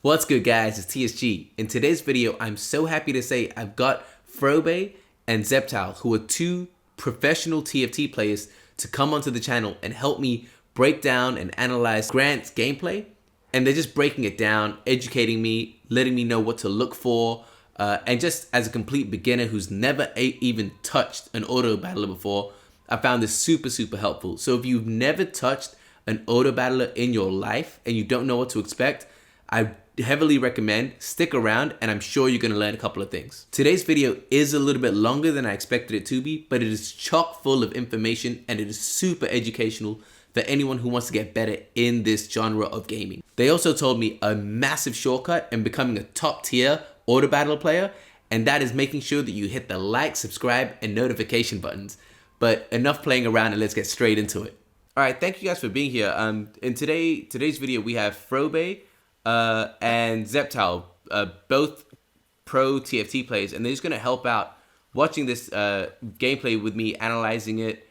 What's good, guys? It's TSG. In today's video, I'm so happy to say I've got Frobei and Zeptyle, who are two professional TFT players, to come onto the channel and help me break down and analyze Grant's gameplay. And they're just breaking it down, educating me, letting me know what to look for, and just as a complete beginner who's never even touched an Autobattler before, I found this super helpful. So if you've never touched an Autobattler in your life and you don't know what to expect, I heavily recommend stick around, and I'm sure you're going to learn a couple of things. Today's video is a little bit longer than I expected it to be, but it is chock full of information and it is super educational for anyone who wants to get better in this genre of gaming. They also told me a massive shortcut in becoming a top tier Autobattler player, and that is making sure that you hit the like, subscribe, and notification buttons. But enough playing around and let's get straight into it. All right, thank you guys for being here. In today's video, we have Frobei and Zeptyle, both pro TFT players, and they're just gonna help out watching this gameplay with me, analyzing it,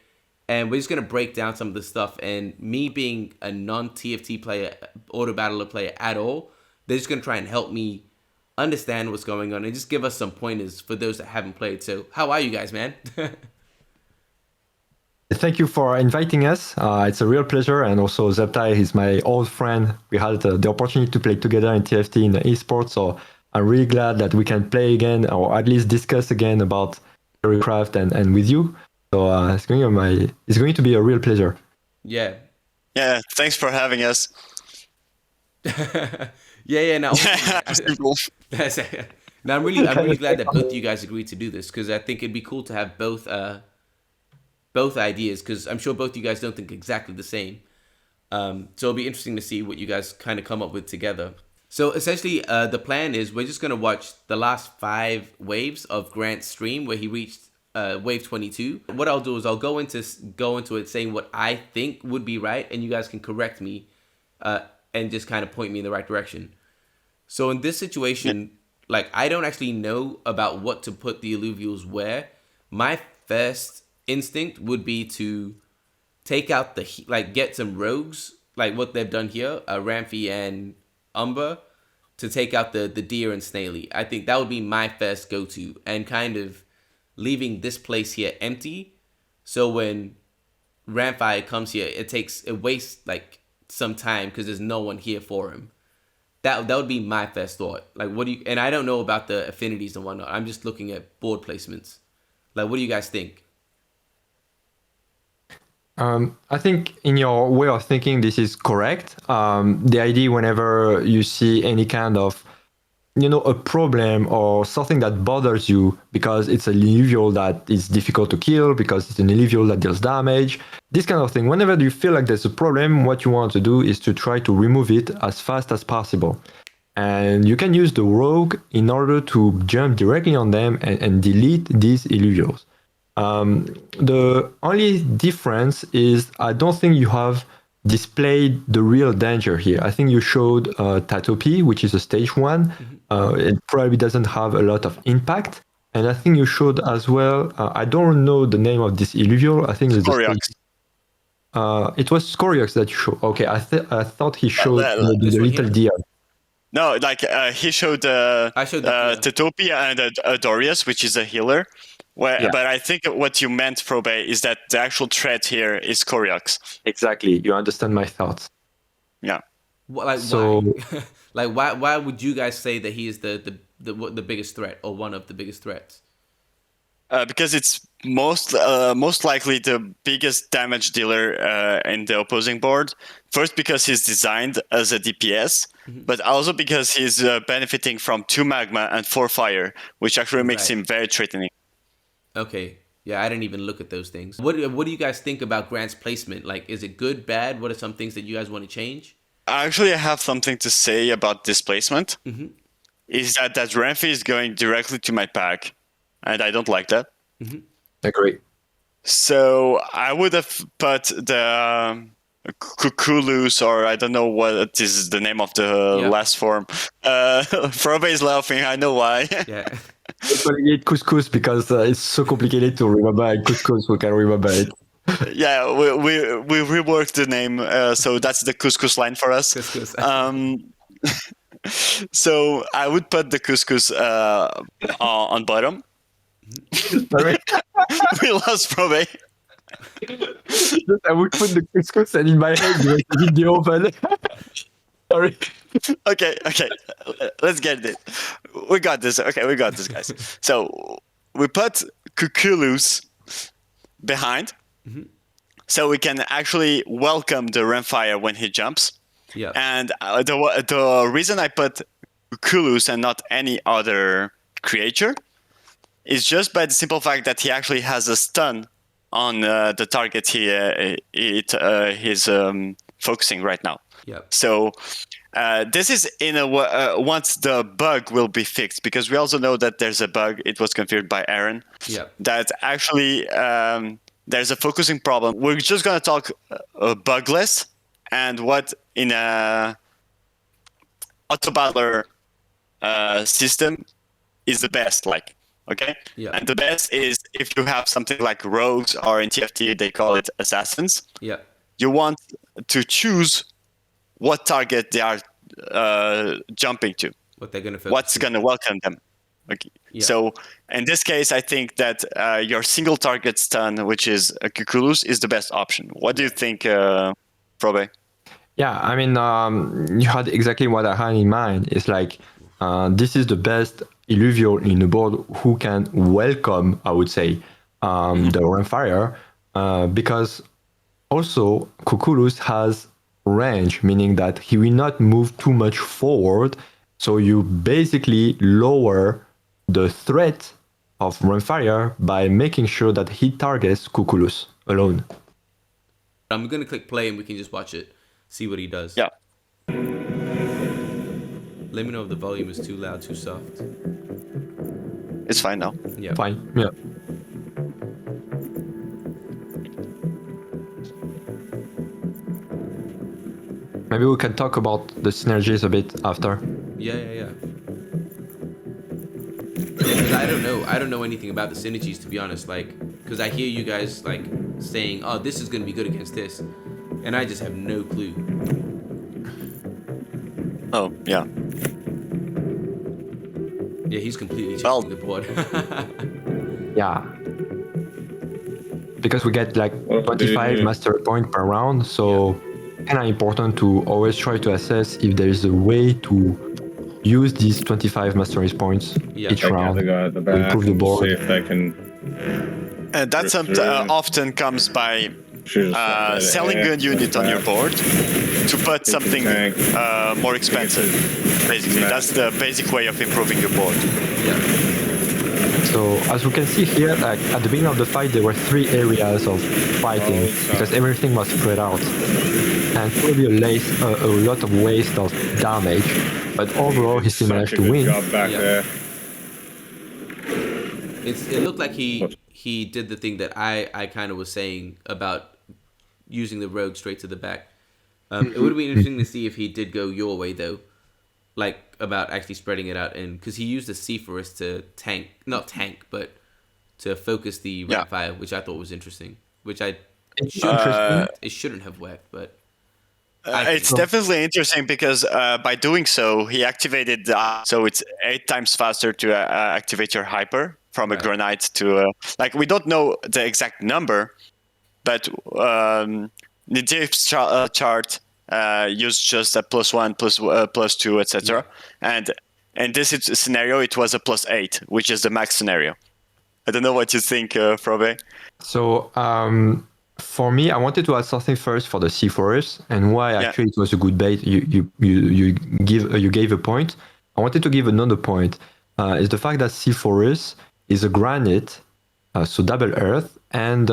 and we're just gonna break down some of the stuff. And me being a non-TFT player, Autobattler player at all, they're just gonna try and help me understand what's going on and just give us some pointers for those that haven't played. So how are you guys, man? Thank you for inviting us. It's a real pleasure. And also Zeptyle is my old friend. We had the opportunity to play together in TFT in the esports. So I'm really glad that we can play again, or at least discuss again about Craft and with you. So it's going to be a real pleasure. Yeah. Yeah, thanks for having us. Yeah, no. Now I'm really glad that both of you guys agreed to do this, because I think it'd be cool to have both ideas, because I'm sure both of you guys don't think exactly the same. So it'll be interesting to see what you guys kind of come up with together. So essentially, the plan is we're just going to watch the last 5 waves of Grant's stream where he reached wave 22. What I'll do is I'll go into it saying what I think would be right, and you guys can correct me and just kind of point me in the right direction. So in this situation, like, I don't actually know about what to put the Illuvials where. My first instinct would be to take out get some rogues, like what they've done here, Ramphie and Umber, to take out the deer and Snaily. I think that would be my first go-to, and kind of leaving this place here empty, so when Ramphie comes here, it wastes like some time because there's no one here for him. That would be my first thought. Like, and I don't know about the affinities and whatnot. I'm just looking at board placements. Like, what do you guys think? I think in your way of thinking, this is correct. The idea whenever you see any kind of, a problem or something that bothers you because it's an illuvial that is difficult to kill, because it's an illuvial that deals damage, this kind of thing. Whenever you feel like there's a problem, what you want to do is to try to remove it as fast as possible. And you can use the rogue in order to jump directly on them and delete these illuvials. The only difference is I don't think you have displayed the real danger here. I think you showed Tatopy, which is a stage 1. It probably doesn't have a lot of impact. And I think you showed as well, I don't know the name of this illuvial. I think it's it was Scoriox that you showed. Okay, I thought he showed the little deer. No, he showed Tatopy and Dorius, which is a healer. But I think what you meant, Frobei, is that the actual threat here is Coriox. Exactly. You understand my thoughts. Yeah. Why? Why would you guys say that he is the biggest threat, or one of the biggest threats? Because it's most likely the biggest damage dealer in the opposing board. First, because he's designed as a DPS, but also because he's benefiting from 2 magma and 4 fire, which actually makes him very threatening. Okay. Yeah, I didn't even look at those things. What do you guys think about Grant's placement? Like, is it good, bad? What are some things that you guys want to change? Actually, I have something to say about this placement. Is that Ramphie is going directly to my pack, and I don't like that. Agree. So I would have put the Kukulus, or I don't know what is the name of the last form. Frobei is laughing, I know why. Yeah. We eat couscous because it's so complicated to remember, and couscous we can remember it. Yeah, we reworked the name, so that's the couscous line for us. Couscous. So I would put the couscous on bottom. Sorry. We lost Frobei. I would put the couscous and in my head there was the oven. Sorry. Okay. Let's get this. We got this. Okay, we got this, guys. So we put cucullus behind, so we can actually welcome the Rimfire when he jumps. Yeah. And the reason I put cucullus and not any other creature is just by the simple fact that he actually has a stun on the target he's focusing right now. Yeah. So this is in a once the bug will be fixed, because we also know that there's a bug. It was confirmed by Aaron. Yeah. That actually there's a focusing problem. We're just gonna talk bugless and what in a Autobattler system is the best. Like, okay, Yeah. and the best is if you have something like rogues, or in TFT they call it assassins. Yeah. You want to choose what target they are jumping to, What they're gonna focus what's on. going to welcome them. Okay. Yeah. So in this case, I think that your single target stun, which is a cucullus, is the best option. What do you think, Frobei? Yeah, I mean, you had exactly what I had in mind. It's like this is the best Illuvium in the board who can welcome, I would say, the Rimfire, because also Cucullus has range, meaning that he will not move too much forward. So you basically lower the threat of Rimfire by making sure that he targets Cucullus alone. I'm gonna click play and we can just watch it, see what he does. Yeah. Let me know if the volume is too loud, too soft. It's fine now. Yeah. Fine, yeah. Maybe we can talk about the synergies a bit after. Yeah. 'Cause I don't know anything about the synergies, to be honest. Like, because I hear you guys like saying, "Oh, this is gonna be good against this," and I just have no clue. Oh, yeah. Yeah, he's completely Well- changing the board. Yeah. Because we get like 25 mastery point per round, so kind of important to always try to assess if there is a way to use these 25 mastery points Yeah. each Check out round the guy at the to back improve the and board. see if they can That often comes by choose selling a unit on your board to put something tank. more expensive. Basically, that's the basic way of improving your board. Yeah. So as we can see here, like at the beginning of the fight, there were 3 areas of fighting because everything was spread out, and probably a lot of waste of damage. But overall, he still managed Such a to good win. job back Yeah. there. It looked like he did the thing that I kind of was saying about using the rogue straight to the back. It would have been interesting to see if he did go your way though, like about actually spreading it out, and because he used the Sephorus to not tank, but to focus the Yeah. fire, which I thought was interesting. Which It's interesting. it shouldn't have worked, but It's definitely interesting because by doing so, he activated so it's 8 times faster to activate your hyper from a Right. granite to like we don't know the exact number, but the Dave's chart used just a +1, +2, etc. And in this scenario, it was a +8, which is the max scenario. I don't know what you think, Frobei. So for me, I wanted to add something first for the Sephorus, and why actually it was a good bait. You gave a point. I wanted to give another point. Is the fact that Sephorus is a granite, so double earth, and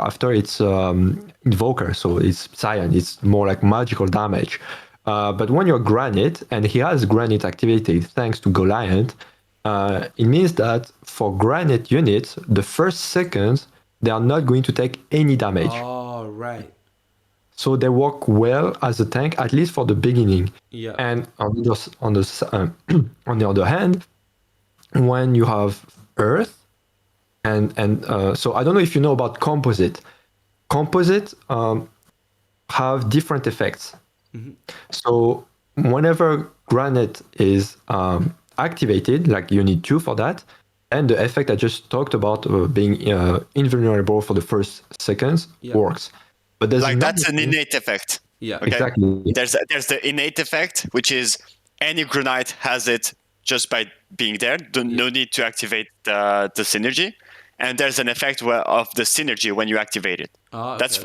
after it's invoker, so it's Scion. It's more like magical damage. But when you're granite, and he has granite activated thanks to Goliath, it means that for granite units, the first second they are not going to take any damage. oh right, So they work well as a tank, at least for the beginning. yeah, And on the other hand, when you have Earth, and so I don't know if you know about composite. Composite have different effects. So whenever granite is activated, like you need 2 for that, and the effect I just talked about being invulnerable for the first seconds works. But there's like another that's an thing. innate effect. Yeah. Okay. Exactly. There's the innate effect, which is any granite has it just by being there. No need to activate the synergy. And there's an effect of the synergy when you activate it. That's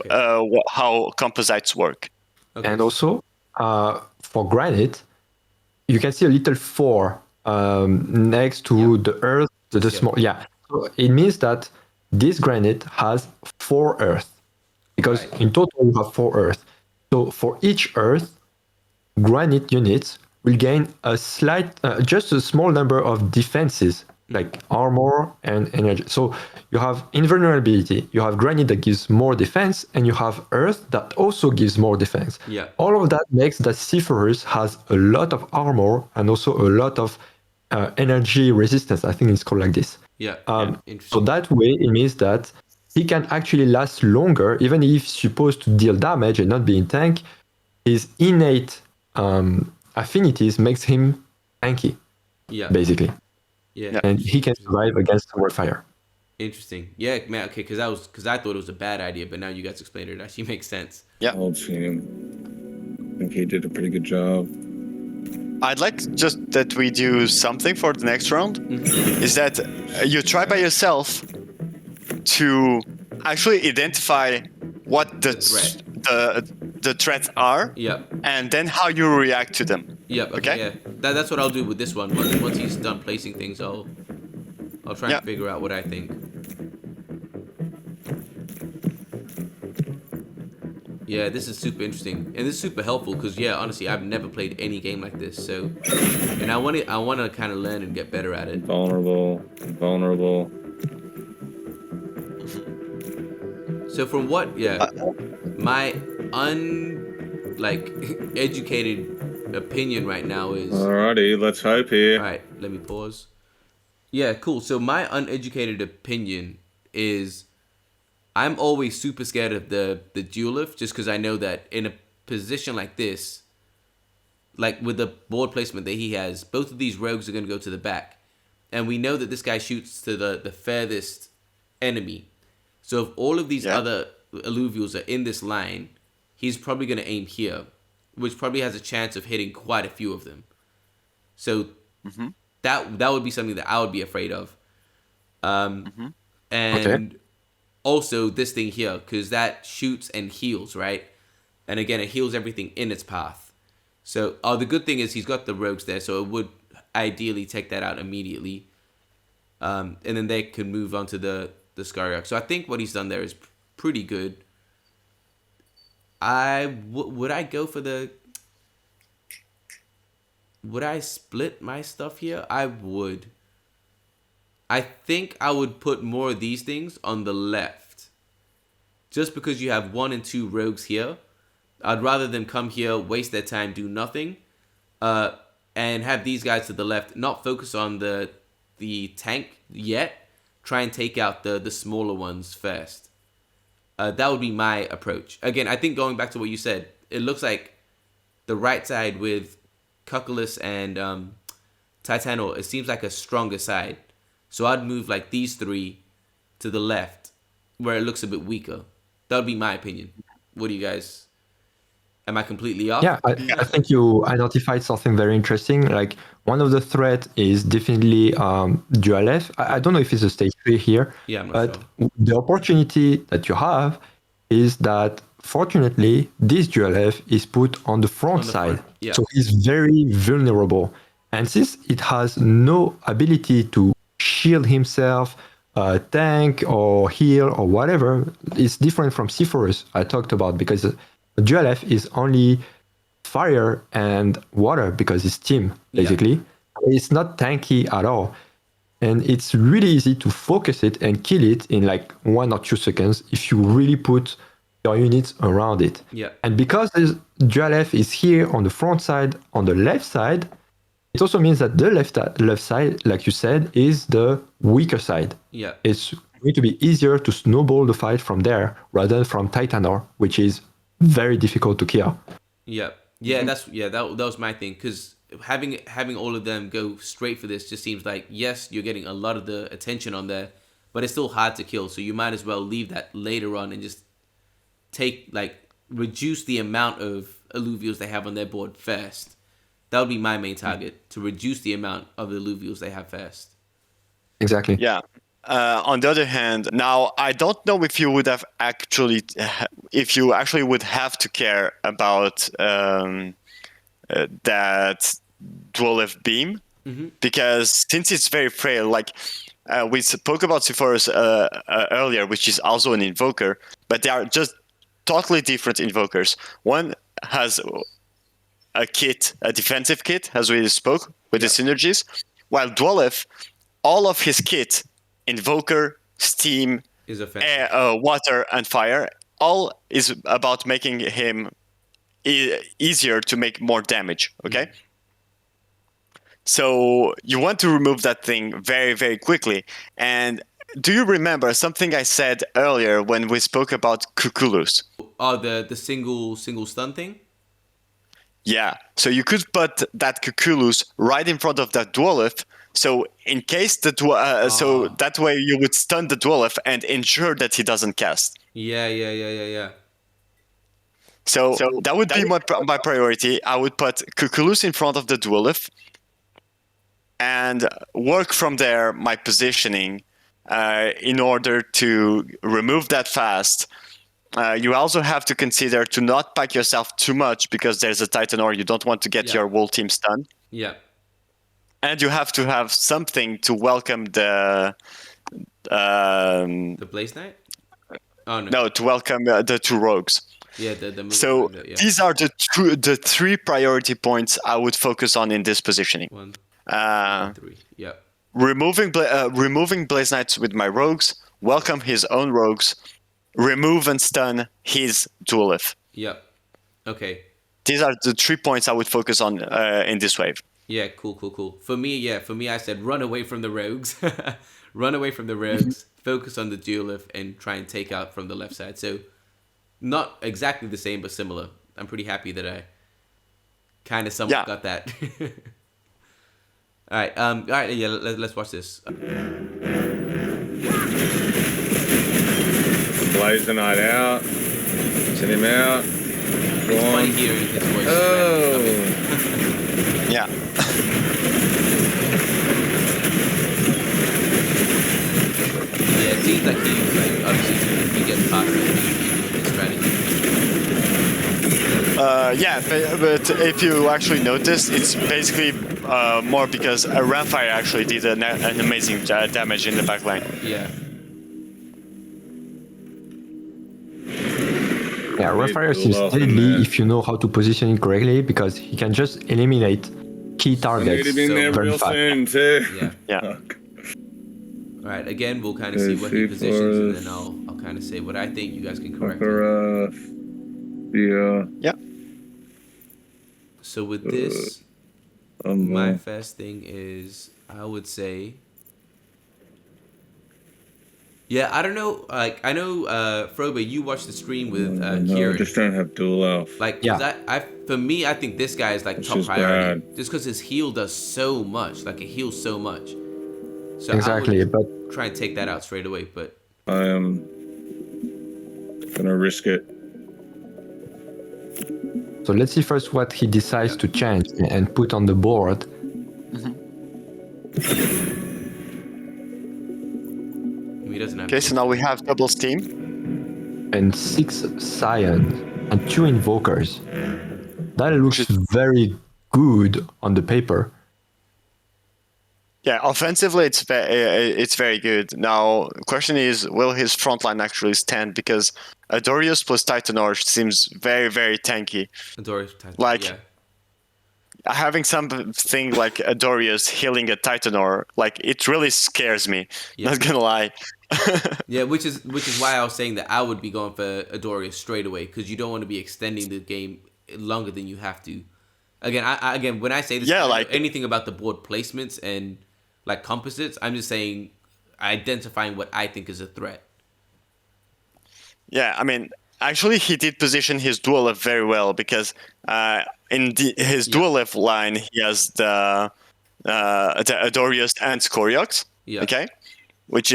how composites work. Okay. And also, for granite, you can see a little 4 next to the earth, the small. Yeah. So it means that this granite has 4 earth, because in total you have 4 earth. So for each earth, granite units will gain a slight, just a small number of defenses, like armor and energy. So you have invulnerability, you have granite that gives more defense, and you have earth that also gives more defense. Yeah. All of that makes that Seafarers has a lot of armor and also a lot of energy resistance. I think it's called like this. Yeah. So that way it means that he can actually last longer, even if he's supposed to deal damage and not be in tank. His innate affinities makes him tanky, basically. Yeah. And he can survive against summer fire. Interesting. Yeah, man. Okay, because I thought it was a bad idea, but now you guys explained it. It actually makes sense. Yeah. Old team. I think he did a pretty good job. I'd like just that we do something for the next round. Is that you try by yourself to actually identify what the threats are, and then how you react to them. Okay. Yeah. That's what I'll do with this one. Once he's done placing things, I'll try and figure out what I think. Yeah, this is super interesting, and this is super helpful because honestly, I've never played any game like this. So, and I want to kind of learn and get better at it. Vulnerable. So from what, my educated opinion right now is. Alrighty, let's hope here. All right, let me pause. Yeah, cool. So my uneducated opinion is, I'm always super scared of the duelist, just because I know that in a position like this, like with the board placement that he has, both of these rogues are going to go to the back, and we know that this guy shoots to the furthest enemy. So if all of these other Illuvials are in this line, he's probably going to aim here, which probably has a chance of hitting quite a few of them. So that would be something that I would be afraid of. And also this thing here, because that shoots and heals, right? And again, it heals everything in its path. So the good thing is he's got the rogues there, so it would ideally take that out immediately. And then they can move on to the Skyrock. So I think what he's done there is pretty good. Would I go for would I split my stuff here? I would. I think I would put more of these things on the left. Just because you have 1 and 2 rogues here. I'd rather them come here, waste their time, do nothing. And have these guys to the left, not focus on the tank yet. Try and take out the smaller ones first. That would be my approach. Again, I think going back to what you said, it looks like the right side with Cuculus and Titanal, it seems like a stronger side. So I'd move like these 3 to the left, where it looks a bit weaker. That would be my opinion. What do you guys? Am I completely off? Yeah, I think you identified something very interesting. Like one of the threats is definitely dual F. I don't know if it's a stage 3 here, but the opportunity that you have is that fortunately this dual F is put on the front side. Yeah. So he's very vulnerable. And since it has no ability to shield himself, tank or heal or whatever, it's different from Seafarers I talked about, because dual F is only fire and water because it's team, basically. Yeah. It's not tanky at all. And it's really easy to focus it and kill it in like 1 or 2 seconds if you really put your units around it. Yeah. And because this dual F is here on the front side, on the left side, it also means that the left side, like you said, is the weaker side. Yeah. It's going to be easier to snowball the fight from there rather than from Titanor, which is very difficult to kill. Yeah. Yeah, that was my thing, because having all of them go straight for this just seems like, yes, you're getting a lot of the attention on there, but it's still hard to kill. So you might as well leave that later on and just reduce the amount of alluvials they have on their board first. That would be my main target, to reduce the amount of alluvials they have first. Exactly. Yeah. On the other hand, now I don't know if you would have actually, if you actually would have to care about that dual-lift beam, because since it's very frail, like we spoke about Sephorus earlier, which is also an invoker, but they are just totally different invokers. One has a kit, a defensive kit, as we spoke with the synergies, while Dwelleth, all of his kit, invoker, steam, Is air, water, and fire, all is about making him easier to make more damage. Okay. So you want to remove that thing very, very quickly. And do you remember something I said earlier when we spoke about Cuculus? Oh, the single stun thing? Yeah. So you could put that Cuculus right in front of that Dwelleth. So in case so that way you would stun the Dwelleth and ensure that he doesn't cast. Yeah. So that would be my priority. I would put Cuculus in front of the Dwelleth and work from there my positioning in order to remove that fast. You also have to consider to not pack yourself too much because there's a Titan or you don't want to get your whole team stunned. Yeah. And you have to have something to welcome the Blaze Knight? Oh no. No, to welcome the two rogues. Yeah, the so these are the three priority points I would focus on in this positioning. 1, 2, 3. Yeah. Removing Blaze Knights with my rogues, welcome his own rogues, remove and stun his Duelith. Yep. Okay. These are the 3 points I would focus on in this wave. Yeah, cool. For me, I said run away from the rogues. Run away from the rogues, focus on the Duelith, and try and take out from the left side. So, not exactly the same, but similar. I'm pretty happy that I kind of somewhat got that. All right, yeah, let's watch this. Blaze the Knight out. Send him out. It's funny hearing his voice. Yeah. Yeah, it seems like obviously he gets past his strategy. But if you actually notice, it's basically more because Ramfire actually did an amazing damage in the backline. Yeah. Yeah, Ramfire is deadly if you know how to position it correctly, because he can just eliminate key targets very fast. Soon too. Yeah. All right. Again, we'll kind of see what he positions, and then I'll kind of say what I think. You guys can correct it. Yeah. So with this, my first thing is, I would say, yeah, I don't know. Like, I know, Frobei, you watched the stream with Kieran. I just don't have dual elf. Like, for me, I think this guy is like top priority, just because his heal does so much. Like, it heals so much. So exactly, I would try and take that out straight away. But I am gonna risk it. So let's see first what he decides to change and put on the board. He doesn't have. Okay, so now we have double steam. And 6 Scions and 2 Invokers. That looks very good on the paper. Yeah, offensively, it's very good. Now, the question is, will his frontline actually stand? Because Adorius plus Titanor seems very, very tanky. Adorius, Titanor, like, having something like Adorius healing a Titanor, like, it really scares me. Yeah. Not gonna lie. Yeah, which is why I was saying that I would be going for Adorius straight away, because you don't want to be extending the game longer than you have to. Again, when I say this, like anything about the board placements and like composites, I'm just saying identifying what I think is a threat. Yeah, I mean, actually, he did position his dual left very well because in his dual left line, he has the Adorius and Scoriox. Yeah. Okay, which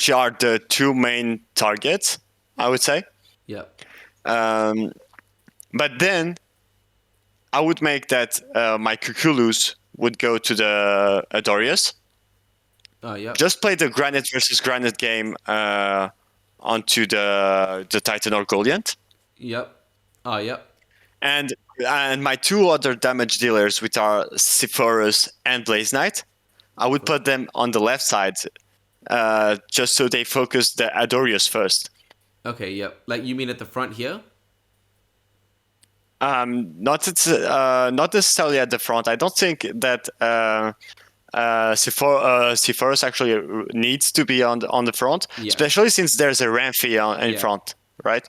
are the two main targets, I would say. Yeah. But then I would make that my Cuculus would go to the Adorius. Yeah. Just play the Granite versus Granite game onto the Titan or Goliath. Yep. Yep. And my two other damage dealers, which are Sephorus and Blaze Knight, I would put them on the left side, just so they focus the Adorius first. Okay. Yep. Like you mean at the front here? Not necessarily at the front. I don't think that Sephorus actually needs to be on the front, especially since there's a Ramphi in front, right?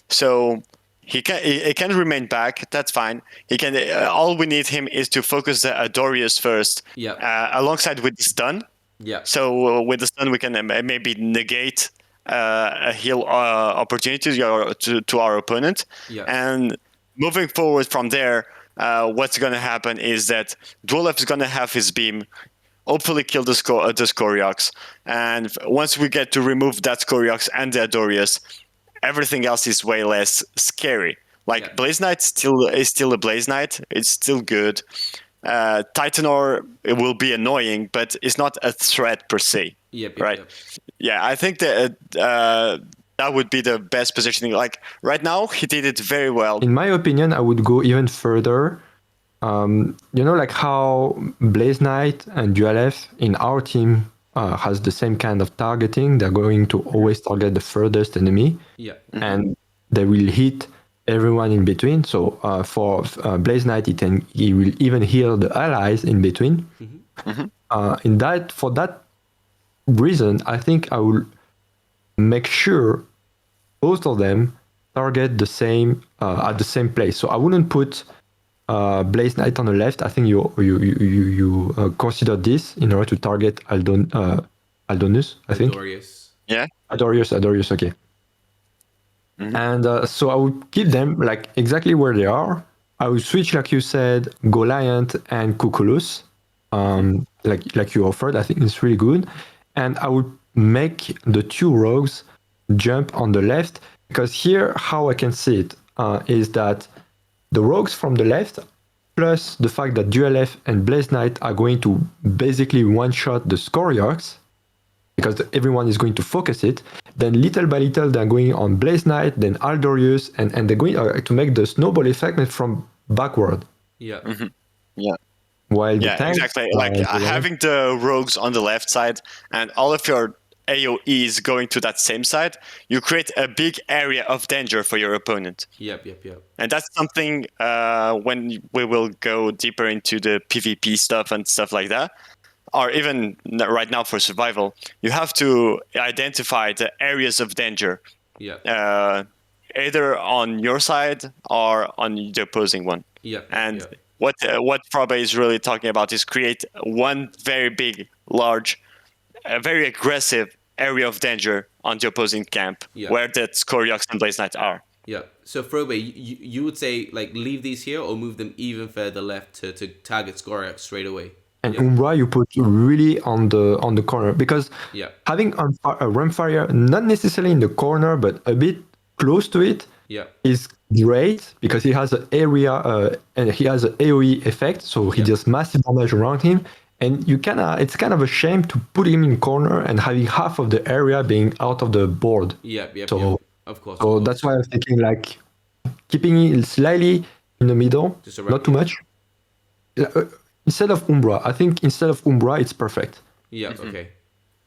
So he can remain back. That's fine. He can. All we need him is to focus the Adorius first, alongside with the stun. Yeah. So with the stun, we can maybe negate a heal opportunity to our opponent. Yeah. And moving forward from there, what's going to happen is that Dwolef is going to have his beam, hopefully kill the Scoriox. And once we get to remove that Scoriox and the Adorius, everything else is way less scary. Like Blaze Knight is still a Blaze Knight. It's still good. Titanor, it will be annoying, but it's not a threat per se. Right? Yeah, I think that that would be the best positioning. Like right now, he did it very well. In my opinion, I would go even further. Like how Blaze Knight and Dualef in our team has the same kind of targeting. They're going to always target the furthest enemy. Yeah. And they will hit everyone in between. So for Blaze Knight, he will even heal the allies in between. For that reason, I think I will make sure both of them target the same at the same place. So I wouldn't put Blaze Knight on the left. I think you consider this in order to target Aldonus. I think. Adorius. Yeah. Adorius. Okay. And so I would keep them like exactly where they are. I would switch, like you said, Goliath and Cuculus, like you offered. I think it's really good. And I would make the two rogues jump on the left, because here how I can see it is that the rogues from the left, plus the fact that Dualef and Blaze Knight are going to basically one-shot the Scoriox, because everyone is going to focus it, then little by little they're going on Blaze Knight, then Aldorius, and they're going to make the snowball effect from backward. Yeah. Yeah. While the tanks, exactly. Like having the rogues on the left side and all of your AoEs going to that same side, you create a big area of danger for your opponent. Yep. And that's something when we will go deeper into the PvP stuff and stuff like that, or even right now for survival, you have to identify the areas of danger. Yeah. Either on your side or on the opposing one. Yeah. And what Frobei is really talking about is create one very big, large, very aggressive area of danger on the opposing camp, where that Scoriox and Blaze Knight are. Yeah. So Frobei, you would say like leave these here or move them even further left to target Scoriox straight away. And Umbra you put really on the corner, because having a Ramfire not necessarily in the corner but a bit close to it is great, because he has an area and he has an AoE effect, so he does massive damage around him. And it's kind of a shame to put him in corner and having half of the area being out of the board. So, of course. So that's why I'm thinking like keeping it slightly in the middle, not too much. Instead of Umbra, it's perfect. Yeah. Okay.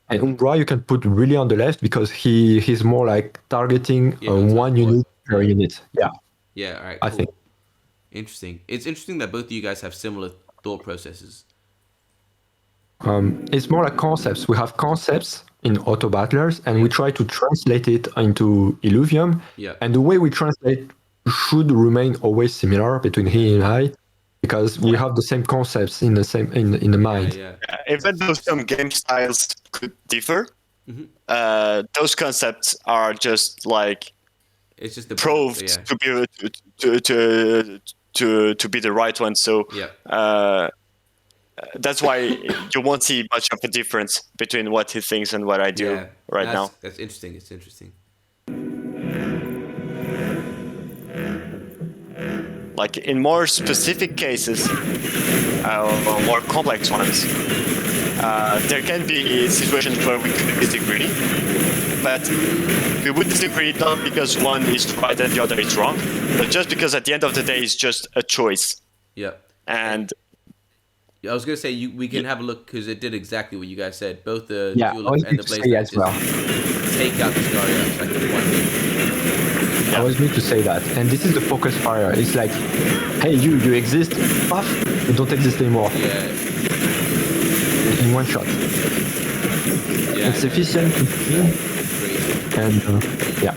And Umbra you can put really on the left, because he's more like targeting one unit per unit. Yeah. Yeah. All right. Cool. I think. Interesting. It's interesting that both of you guys have similar thought processes. It's more like concepts. We have concepts in Autobattlers, and we try to translate it into Illuvium. Yeah. And the way we translate should remain always similar between he and I, because we have the same concepts in the mind. Yeah. Even though some game styles could differ, those concepts are just like It's just the proved yeah. to be the right one. So that's why you won't see much of a difference between what he thinks and what I do now. That's interesting. It's interesting. Like in more specific cases, or more complex ones, there can be situations where we could disagree, but we would disagree not because one is right and the other is wrong, but just because at the end of the day it's just a choice. Yeah. And I was gonna say we can have a look because it did exactly what you guys said. Both the julep and the blaze as well. take out the Scaria like the one. I was going to say that, and this is the focus fire. It's like, hey, you exist, puff, you don't exist anymore. Yeah. In one shot. Yeah. It's efficient, and yeah.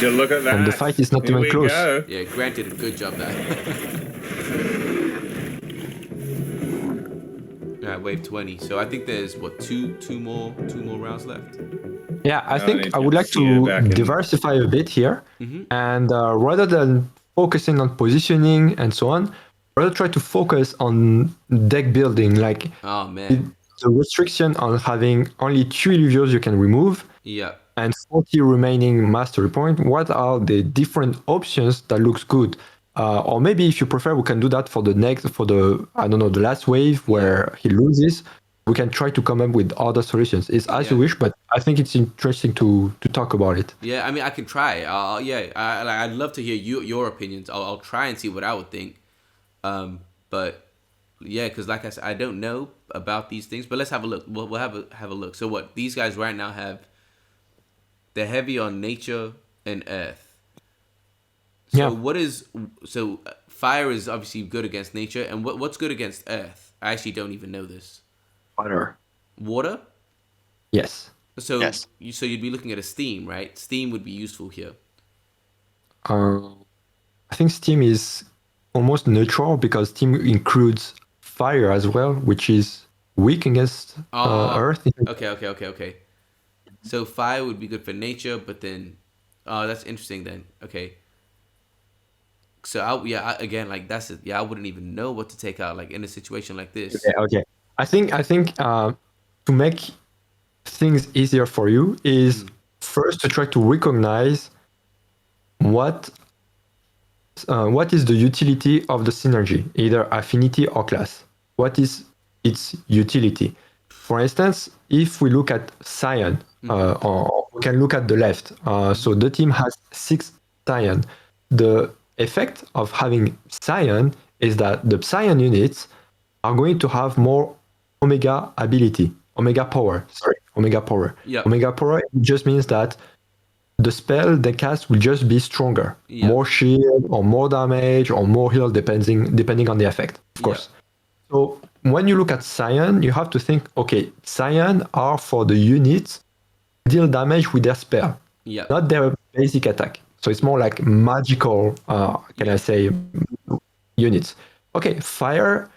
Just look at that. And the fight is not Here even we close. go. Yeah, Grant did a good job there. Alright, wave 20. So I think there's what two more rounds left. Yeah, I No, think I would like see you to back in. diversify a bit here, and rather than focusing on positioning and so on, rather try to focus on deck building. Like Oh man. the restriction on having only 2 Illuvios you can remove Yeah. and 40 remaining mastery point. What are the different options that looks good? Or maybe if you prefer, we can do that for the the last wave where he loses. We can try to come up with other solutions. It's as you wish, but I think it's interesting to talk about it. Yeah, I mean, I can try. I'd love to hear your opinions. I'll try and see what I would think. But yeah, because like I said, I don't know about these things. But let's have a look. We'll have a look. So what these guys right now have? They're heavy on nature and earth. So fire is obviously good against nature, and what's good against earth? I actually don't even know this. Water? Yes. So Yes. You'd be looking at a steam, right? Steam would be useful here. I think Steam is almost neutral because Steam includes fire as well, which is weak against Earth. Okay. So fire would be good for nature, but then, that's interesting then. Okay. So I wouldn't even know what to take out like in a situation like this. Okay. I think to make things easier for you is first to try to recognize what is the utility of the synergy, either affinity or class. What is its utility? For instance, if we look at Cyan, or we can look at the left. So the team has 6 Cyan. The effect of having Cyan is that the Cyan units are going to have more Omega power. Yeah. Omega power just means that the spell they cast will just be stronger. Yeah. More shield or more damage or more heal depending on the effect, of course. So when you look at Cyan, you have to think, okay, Cyan are for the units deal damage with their spell, not their basic attack. So it's more like magical, units. Okay, fire.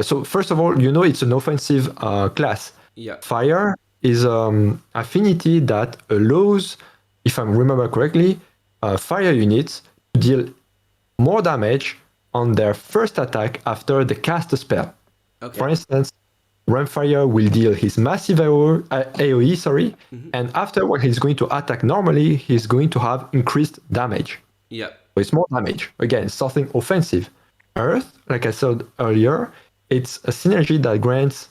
So first of all, it's an offensive class. Yeah. Fire is affinity that allows, if I remember correctly, fire units to deal more damage on their first attack after they cast a spell. Okay. For instance, Ramfire will deal his massive AoE, and after when he's going to attack normally, he's going to have increased damage. Yeah. So it's more damage. Again, something offensive. Earth, like I said earlier, it's a synergy that grants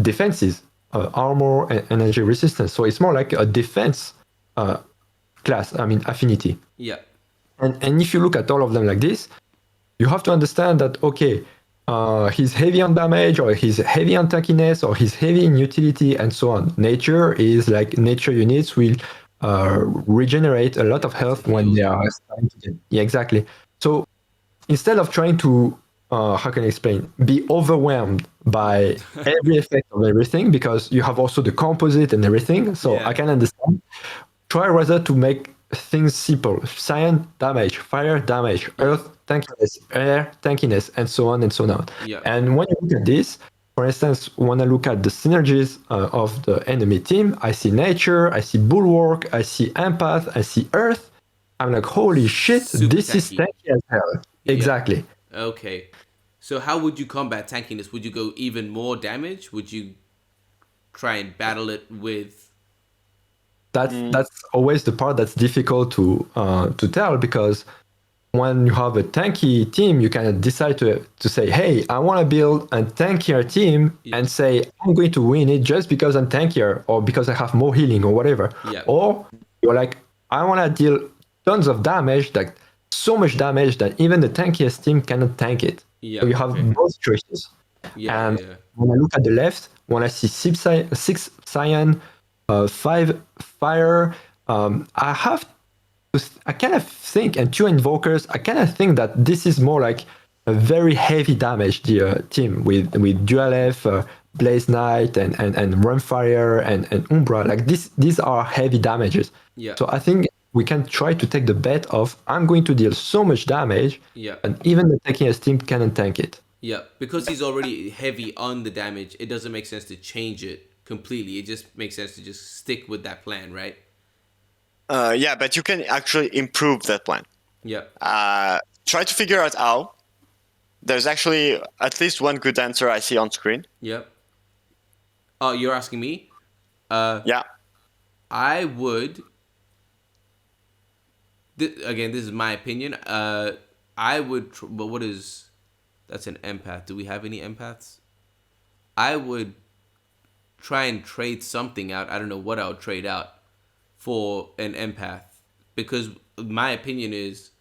defenses, armor and energy resistance. So it's more like a defense class, affinity. Yeah. And if you look at all of them like this, you have to understand that, okay, he's heavy on damage, or he's heavy on tankiness, or he's heavy in utility, and so on. Nature is like nature units will regenerate a lot of health when they are starting to get. Yeah, exactly. So instead of trying to, be overwhelmed by every effect of everything, because you have also the composite and everything. So I can understand. Try rather to make things simple. Cyan, damage. Fire, damage. Earth, tankiness. Air, tankiness, and so on and so on. Yeah. And when you look at this, for instance, when I look at the synergies of the enemy team, I see nature, I see bulwark, I see empath, I see earth. I'm like, holy shit, Super this is tanky. tanky as hell. Yeah. Exactly. Okay. So how would you combat tankiness? Would you go even more damage? Would you try and battle it with? That's always the part that's difficult to tell, because when you have a tanky team, you can decide to say, hey, I want to build a tankier team and say, I'm going to win it just because I'm tankier or because I have more healing or whatever. Yeah. Or you're like, I want to deal tons of damage, like so much damage that even the tankiest team cannot tank it. Yeah, So you have okay. both choices. Yeah, And yeah. when I look at the left, when I see six cyan, 5 fire, I kind of think, and 2 invokers, I kind of think that this is more like a very heavy damage team with Dual F, Blaze Knight, and Runfire and Umbra. Like these are heavy damages. Yeah. So I think we can try to take the bet of I'm going to deal so much damage, Yeah. and even the tankiest team cannot tank it. Yeah, because he's already heavy on the damage, it doesn't make sense to change it completely. It just makes sense to just stick with that plan, right? Yeah, but you can actually improve that plan. Yeah. Try to figure out how. There's actually at least one good answer I see on screen. Yep. Oh, you're asking me? Yeah. I would. Again, this is my opinion. I would. But what is? That's an empath. Do we have any empaths? I would try and trade something out. I don't know what I would trade out for an empath, because my opinion is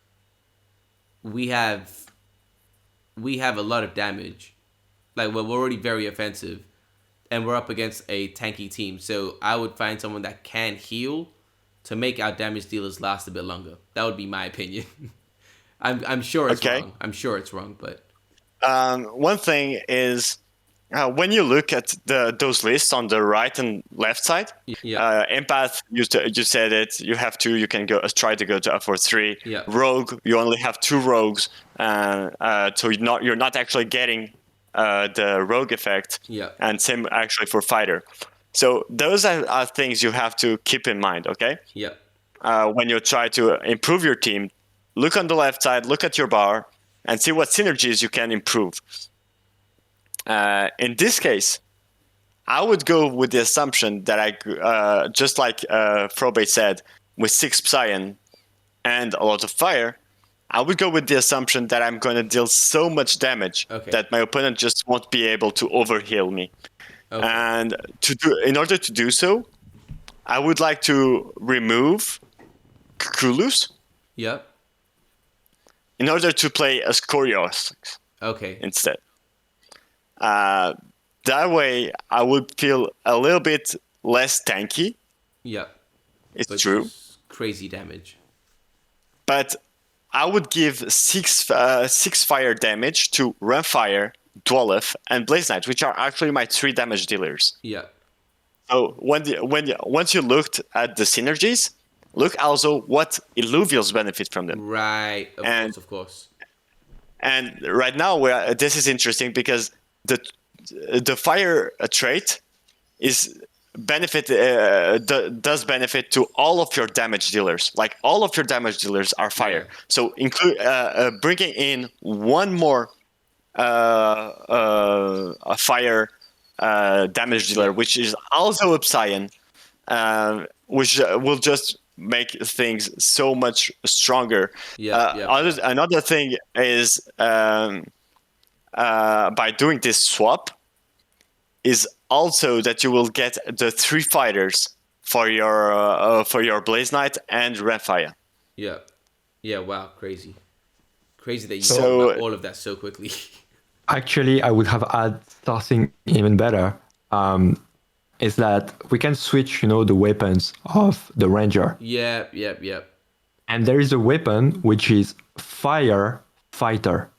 we have a lot of damage. Like, we're already very offensive, and we're up against a tanky team. So I would find someone that can heal to make our damage dealers last a bit longer. That would be my opinion. I'm sure it's Okay. wrong. I'm sure it's wrong, but One thing is when you look at those lists on the right and left side, yeah, empath, you said it. You have 2. You can try to go to up for 3. Yeah. Rogue, you only have 2 rogues, so you're not actually getting the rogue effect. Yeah. And same actually for fighter. So those are things you have to keep in mind. Okay. yeah, When you try to improve your team, look on the left side, look at your bar, and see what synergies you can improve. In this case, I would go with the assumption that I, just like Frobei said, with 6 Psion and a lot of fire, I would go with the assumption that I'm going to deal so much damage that my opponent just won't be able to overheal me. Okay. And in order to do so, I would like to remove Kukulus Yep. in order to play a Skorios Okay. instead. That way, I would feel a little bit less tanky. Yep. It's But true. crazy damage. But I would give 6 fire damage to Runfire, Dwelleth, and Blaze Knight, which are actually my 3 damage dealers. Yeah. So once you looked at the synergies, look also what Illuvials benefit from them. Right. Of course. And right now, this is interesting because the fire trait is does benefit to all of your damage dealers. Like, all of your damage dealers are fire. Yeah. So include bringing in one more a fire damage dealer, which is also a Psion, which will just make things so much stronger. Another thing is by doing this swap is also that you will get the 3 fighters for your Blaze Knight and Renfire. Yeah. Yeah. Wow. Crazy. Crazy that you So- talked about all of that so quickly. Actually, I would have added something even better. Is that we can switch, the weapons of the ranger. Yeah. And there is a weapon which is fire fighter.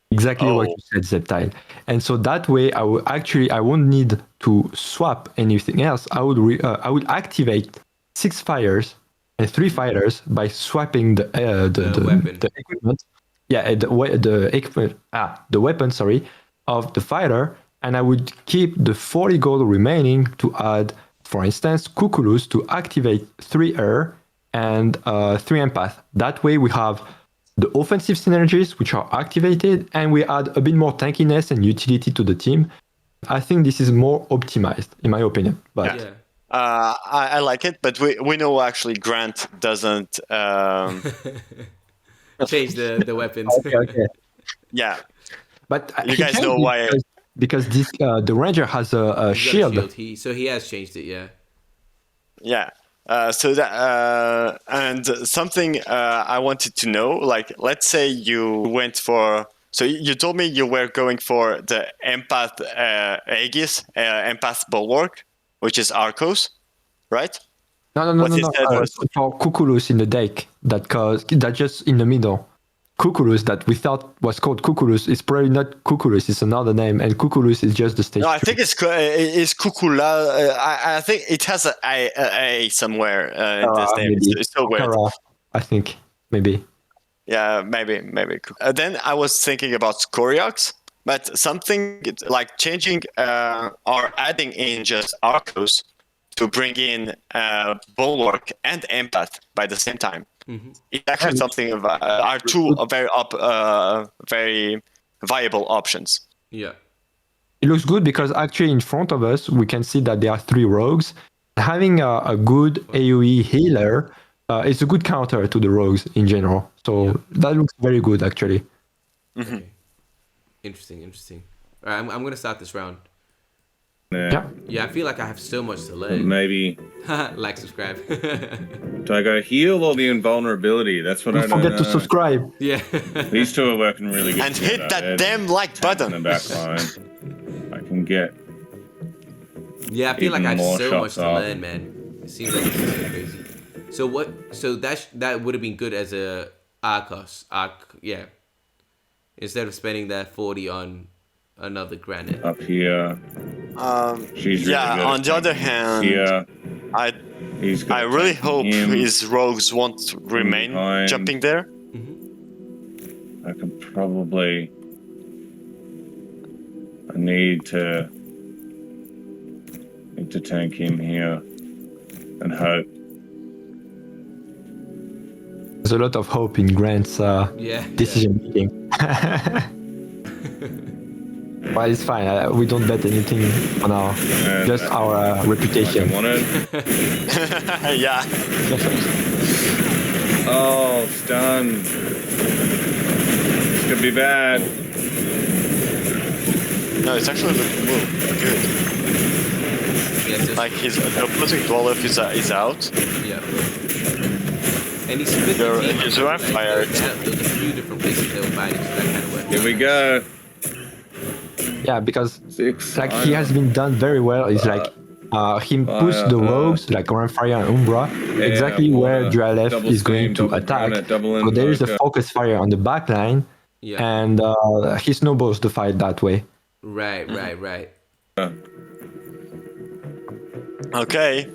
Exactly what Oh. you said, Zeptyle. And so that way, I won't need to swap anything else. I would activate 6 fires and 3 fighters by swapping the weapon. the equipment. Yeah, the weapon, sorry, of the fighter and I would keep the 40 gold remaining to add, for instance, Cuculus to activate 3 air and 3 empath. That way we have the offensive synergies which are activated, and we add a bit more tankiness and utility to the team. I think this is more optimized, in my opinion. But Yeah. I like it, but we know actually Grant doesn't. Change the weapons. okay. Yeah, But you he guys changed know it why. because this the ranger has a He's got a shield. He has changed it, yeah. Yeah. So that and something I wanted to know, like, let's say you went for. So you told me you were going for the empath Aegis, empath bulwark, which is Arcos, right? No. What he said was For Cuculus in the deck that just in the middle. Cuculus that we thought was called Cuculus is probably not Cuculus. It's another name, and Cuculus is just the stage. no. I think it's Kukula. I think it has a somewhere in this name. Maybe. It's so weird. Okara, I think maybe. Yeah, maybe. Then I was thinking about Scoriox, but something like changing or adding in just Arcos to bring in Bulwark and Empath by the same time. Mm-hmm. It's actually something of are two very viable options. Yeah. It looks good because actually in front of us we can see that there are 3 rogues. Having a good AoE healer is a good counter to the rogues in general. So that looks very good actually. Mm-hmm. Okay. Interesting. All right, I'm gonna start this round. Yeah. I feel like I have so much to learn. Maybe. Like, subscribe. Do I go heal or the invulnerability? That's what I Don't don't forget to know. subscribe. Yeah. These two are working really good. And together. hit that They're damn like tanking button. the back line. I can get. Yeah, I feel like I Even have more so shots much to off. learn, man. It seems like it's so crazy. So what? So that would have been good as a Arcos. Yeah. Instead of spending that 40 on another granite. Up here. She's really Yeah. good On at the other tanking. hand, Here. I He's got really tanking hope him. his rogues won't remain behind. jumping there. I can probably. I need to tank him here and hope. There's a lot of hope in Grant's decision making. But it's fine. We don't bet anything on our reputation. I wanted. Yeah. Oh, stun. This could be bad. No, it's actually looking good. Yeah, so, Like his opposing Dwellef is out. yeah. And he's split There- the team. his Like, vampire- there's a few different places they were fighting, so that kind of worked. Here we go. Yeah, because 6. like he has been done very well. It's like he puts the rogues like Grand Fire and Umbra exactly where Dualef double is going steam, to double attack. granite, double So there is a invoker. focus fire on the back line, Yeah. and he snowballs the fight that way. Right. Okay.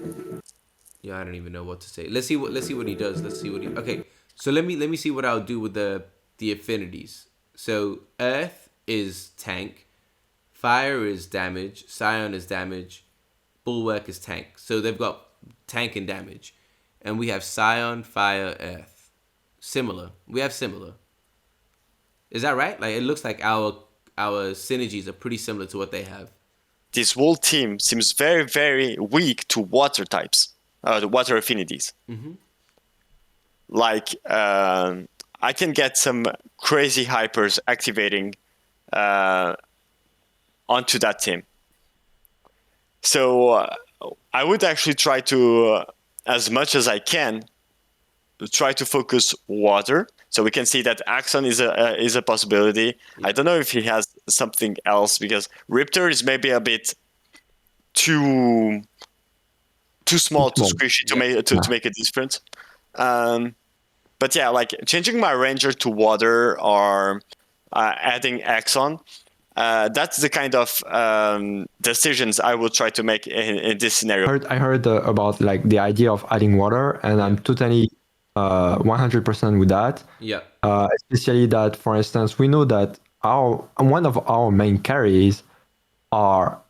Yeah, I don't even know what to say. Let's see what he does. Okay. So let me see what I'll do with the affinities. So Earth is tank, Fire is damage, Scion is damage, Bulwark is tank. So they've got tank and damage. And we have Scion, Fire, Earth. Similar. We have similar. Is that right? Like, it looks like our synergies are pretty similar to what they have. This whole team seems very, very weak to water types, the water affinities. Mm-hmm. Like, I can get some crazy hypers activating onto that team. So I would actually try to, as much as I can, try to focus water. So we can see that Axon is a possibility. Yeah. I don't know if he has something else, because Riptor is maybe a bit too small, too squishy to make a difference. But yeah, like changing my Ranger to water or adding Axon, that's the kind of decisions I will try to make in this scenario. I heard about like the idea of adding water, and I'm totally 100% with that. Yeah. Especially that, for instance, we know that one of our main carries are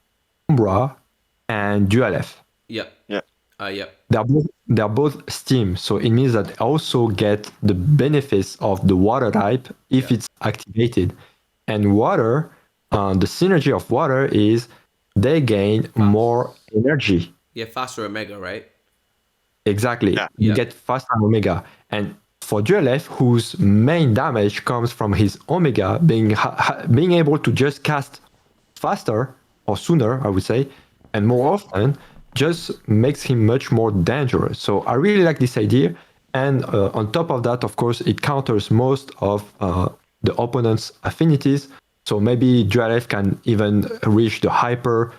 Umbra and DualF. Yep. Yeah. Yep. They're both Steam, so it means that they also get the benefits of the water type if it's activated. And water, the synergy of water is they gain more energy. Yeah, faster Omega, right? Exactly. Yeah. You Yeah. get faster Omega. And for DualF, whose main damage comes from his Omega being able to just cast faster or sooner, I would say, and more often, just makes him much more dangerous. So I really like this idea. And on top of that, of course, it counters most of the opponent's affinities. So maybe DualF can even reach the hyper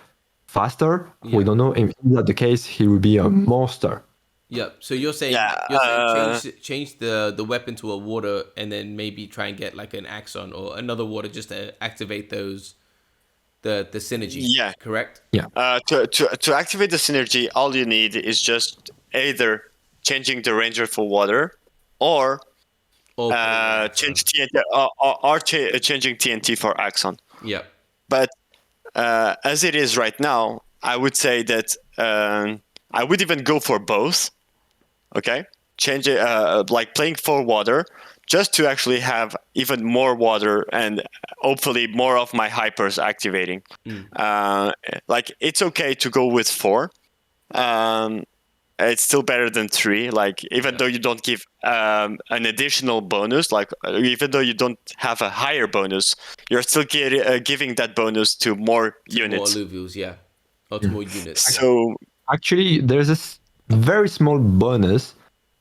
faster. Yeah. We don't know. If that's the case, he will be a monster. Yep. So you're saying change the weapon to a water and then maybe try and get like an Axon or another water just to activate those the synergy. Yeah. Correct? Yeah. To activate the synergy, all you need is just either changing the ranger for water or changing TNT for Axon. Yep. But as it is right now, I would say that I would even go for both. Okay, change it like playing for water, just to actually have even more water and hopefully more of my hypers activating. Like it's okay to go with 4. It's still better than 3. Like even though you don't give an additional bonus, like even though you don't have a higher bonus, you're still giving that bonus to more units. More alluvials, yeah. Or to more units. So Actually, there's a very small bonus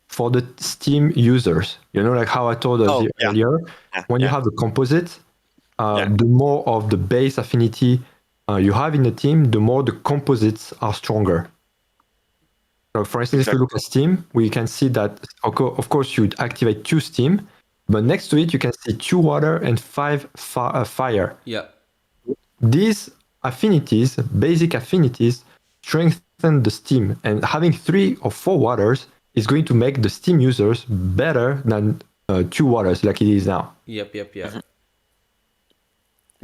for the Steam users. You know, like how I told us earlier, when you have the composite, the more of the base affinity you have in the team, the more the composites are stronger. So for instance, if you look at Steam, we can see that, of course, you'd activate 2 Steam, but next to it, you can see 2 water and 5 fire. Yeah. These affinities, basic affinities, strengthen the Steam, and having 3 or 4 waters is going to make the Steam users better than 2 waters like it is now. Yep.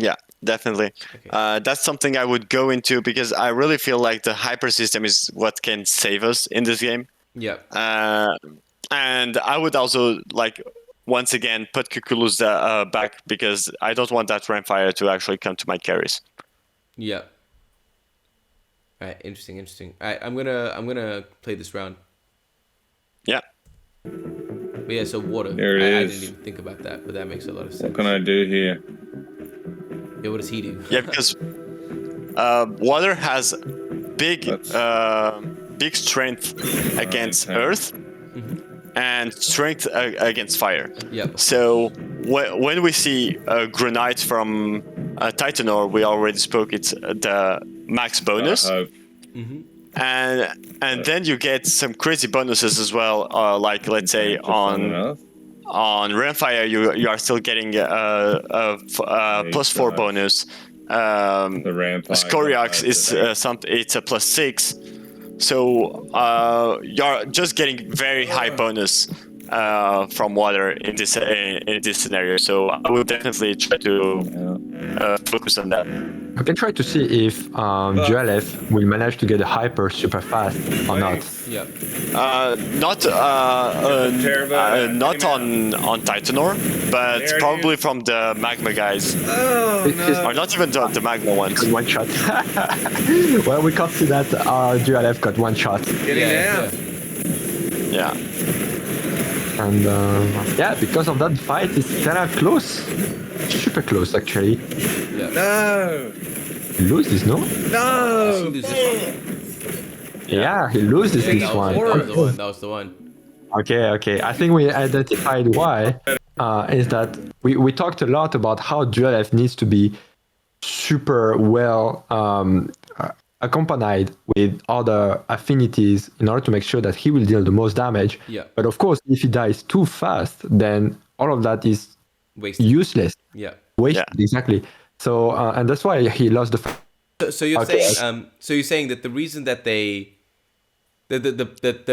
Yeah, definitely. Okay. That's something I would go into because I really feel like the hyper system is what can save us in this game. Yep. And I would also like once again put Kukulu's back because I don't want that Ramfire to actually come to my carries. Yeah. All right. Interesting. All right. I'm gonna play this round. Yeah. But yeah. So water. There it I is. didn't even think about that, but that makes a lot of sense. What can I do here? Yeah. What does he do? Yeah, because water has big strength against earth and strength against fire. Yep. So when we see Granite from Titanor, we already spoke. It's the max bonus, and then you get some crazy bonuses as well. Like let's say on Ramfire, you are still getting a +4 bonus. The Ramfire. Scoriox is it's a +6. So you're just getting very high bonus from water in this scenario. So I would definitely try to focus on that. I can try to see if DualF will manage to get a hyper super fast or not. Yep. Not on Titanor, but probably from the Magma guys. Or not even the Magma ones. One shot. Well, we can't see that DualF got 1 shot. Yeah. And because of that fight, it's kind of close. Super close, actually. Yeah. No! He loses, no? No! He loses one. Yeah, he loses Yeah, this that one. was the one. Okay. I think we identified why. Is that we talked a lot about how DualF needs to be super well accompanied with other affinities in order to make sure that he will deal the most damage. Yeah. But of course, if he dies too fast, then all of that is Wasted. useless. Yeah. Wasted, exactly. So, and that's why he lost the fight. So you're saying that the reason that the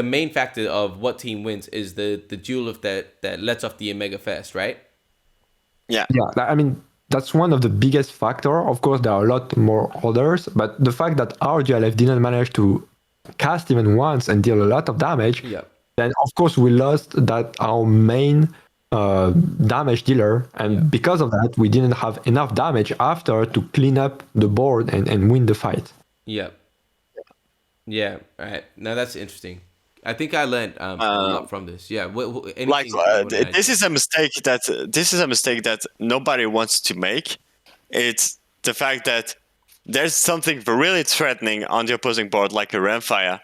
main factor of what team wins is the duel of that lets off the Omega first, right? Yeah. Yeah, I mean, that's one of the biggest factor. Of course, there are a lot more others, but the fact that our GLF didn't manage to cast even once and deal a lot of damage, Yeah. then of course we lost that our main damage dealer, and because of that, we didn't have enough damage after to clean up the board and win the fight. Yeah. Yeah. All right. Now that's interesting. I think I learned a lot from this. Yeah. Anything Like you wanna add? this is a mistake that nobody wants to make. It's the fact that there's something really threatening on the opposing board, like a Ramfire.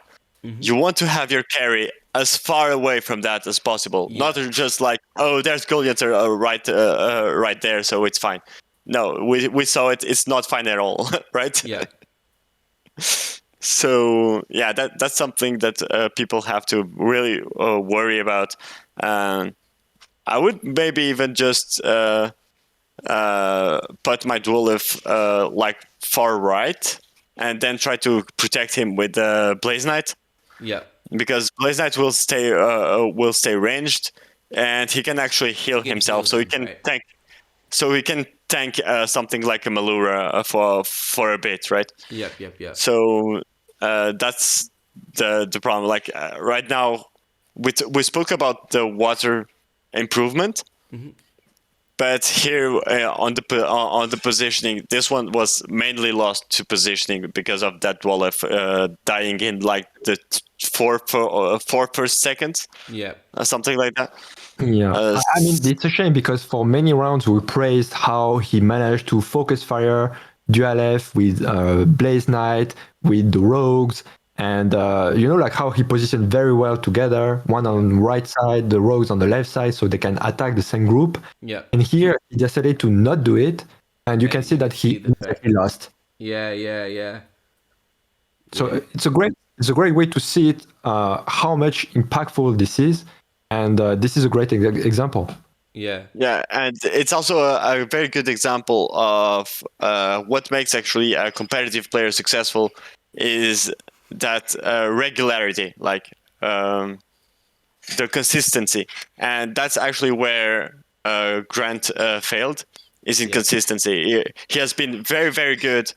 You want to have your carry as far away from that as possible, not just like, oh, there's Goliath right there, so it's fine. No, we saw it. It's not fine at all, right? Yeah. So yeah, that's something that people have to really worry about. I would maybe even just put my Duelif like far right, and then try to protect him with Blaze Knight. Yeah. Because Blaze Knight will stay ranged, and he can actually heal himself, so he can tank. So he can tank something like a Malura for a bit, right? Yep. So that's the problem. Like right now, we spoke about the water improvement, but here on the positioning, this one was mainly lost to positioning because of that Wallef dying in like the 4 per second. Yeah. Something like that. Yeah, I mean, it's a shame because for many rounds we praised how he managed to focus fire Dual F with Blaze Knight, with the rogues, and like how he positioned very well together, one on right side, the rogues on the left side, so they can attack the same group. Yeah. And here he decided to not do it, and you can see that he immediately lost. Yeah. So it's a great way to see it, how much impactful this is. And this is a great example. Yeah, and it's also a very good example of what makes actually a competitive player successful is that regularity, like the consistency. And that's actually where Grant failed, is in consistency. He has been very, very good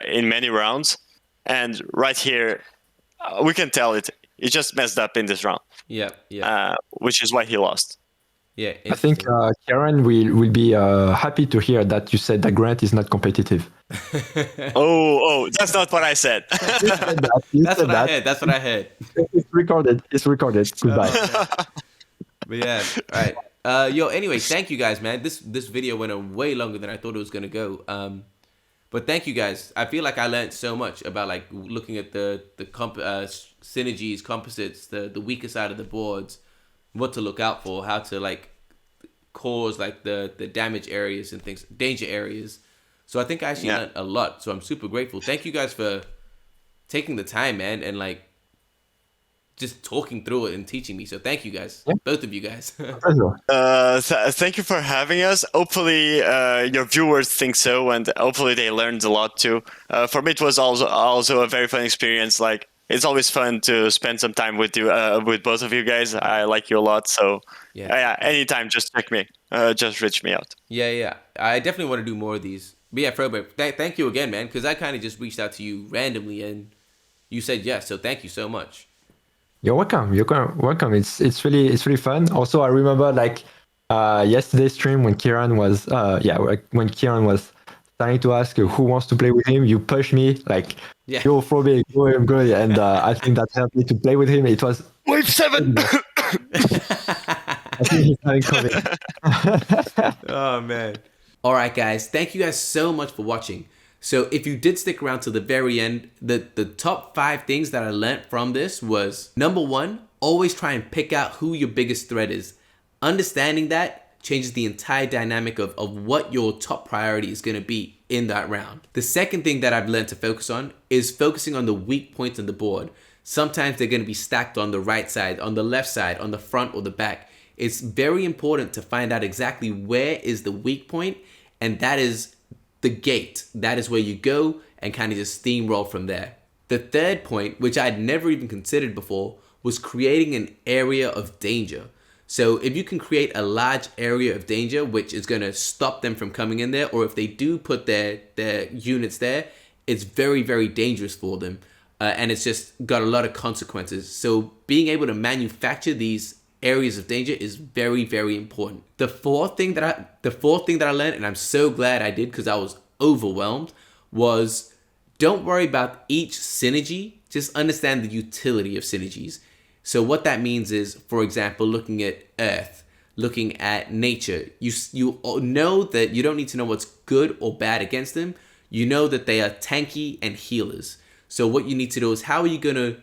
in many rounds. And right here, we can tell it. He just messed up in this round. Yeah. Which is why he lost. Yeah. I think Karen will be happy to hear that you said that Grant is not competitive. Oh, that's not what I said. That's what I heard. It's recorded. Goodbye. But yeah, all right. Anyway, thank you guys, man. This video went on way longer than I thought it was gonna go. But thank you guys. I feel like I learned so much about like looking at the synergies, composites, the weaker side of the boards, what to look out for, how to like cause like the damage areas and things, danger areas. So I think I actually learned a lot. So I'm super grateful. Thank you guys for taking the time, man, and like just talking through it and teaching me. So thank you guys, both of you guys. Thank you for having us. Hopefully your viewers think so, and hopefully they learned a lot too. For me, it was also a very fun experience. Like, it's always fun to spend some time with you, with both of you guys. I like you a lot. So anytime, just check me. Just reach me out. Yeah. I definitely want to do more of these. But yeah, Frobei, thank you again, man, because I kind of just reached out to you randomly and you said yes. So thank you so much. You're welcome. It's really fun. Also, I remember like yesterday's stream when Kieran was starting to ask who wants to play with him. You pushed me like, yo, Frobei, go, and I think that helped me to play with him. It was Wave 7. I think he's having COVID. Oh man. All right, guys. Thank you guys so much for watching. So if you did stick around to the very end, the top 5 things that I learned from this was, number 1, always try and pick out who your biggest threat is. Understanding that changes the entire dynamic of what your top priority is going to be in that round. The second thing that I've learned to focus on is focusing on the weak points on the board. Sometimes they're going to be stacked on the right side, on the left side, on the front or the back. It's very important to find out exactly where is the weak point, and that is the gate. That is where you go and kind of just steamroll from there. The third point, which I'd never even considered before, was creating an area of danger. So if you can create a large area of danger, which is going to stop them from coming in there, or if they do put their units there, it's very, very dangerous for them. And it's just got a lot of consequences. So being able to manufacture these areas of danger is very, very important. The fourth thing that I learned, and I'm so glad I did because I was overwhelmed, was don't worry about each synergy. Just understand the utility of synergies. So what that means is, for example, looking at Earth, looking at nature, you know that you don't need to know what's good or bad against them. You know that they are tanky and healers. So what you need to do is, how are you going to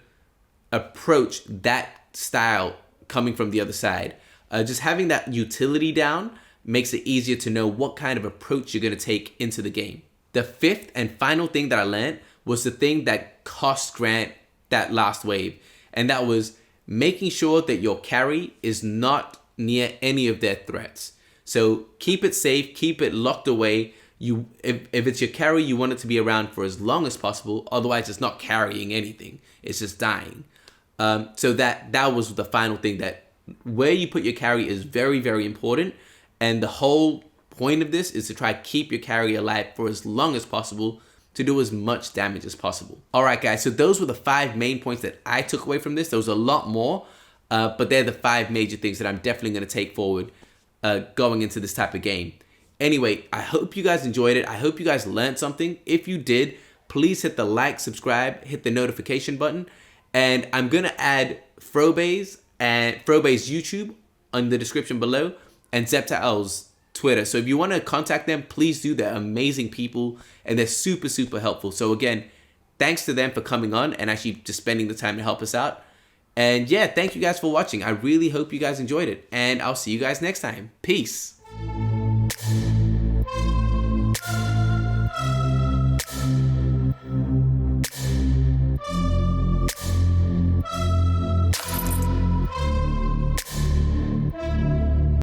approach that style coming from the other side? Just having that utility down makes it easier to know what kind of approach you're going to take into the game. The fifth and final thing that I learned was the thing that cost Grant that last wave. And that was making sure that your carry is not near any of their threats. So keep it safe, keep it locked away. If it's your carry, you want it to be around for as long as possible. Otherwise, it's not carrying anything. It's just dying. So that was the final thing, that where you put your carry is very, very important. And the whole point of this is to try to keep your carry alive for as long as possible, to do as much damage as possible. All right, guys, so those were the 5 main points that I took away from this. There was a lot more, but they're the 5 major things that I'm definitely going to take forward going into this type of game. Anyway, I hope you guys enjoyed it. I hope you guys learned something. If you did, please hit the like, subscribe, hit the notification button. And I'm going to add Frobei's YouTube on the description below, and Zeptyle's Twitter. So if you want to contact them, please do. They're amazing people and they're super, super helpful. So again, thanks to them for coming on and actually just spending the time to help us out. And yeah, thank you guys for watching. I really hope you guys enjoyed it, and I'll see you guys next time. Peace.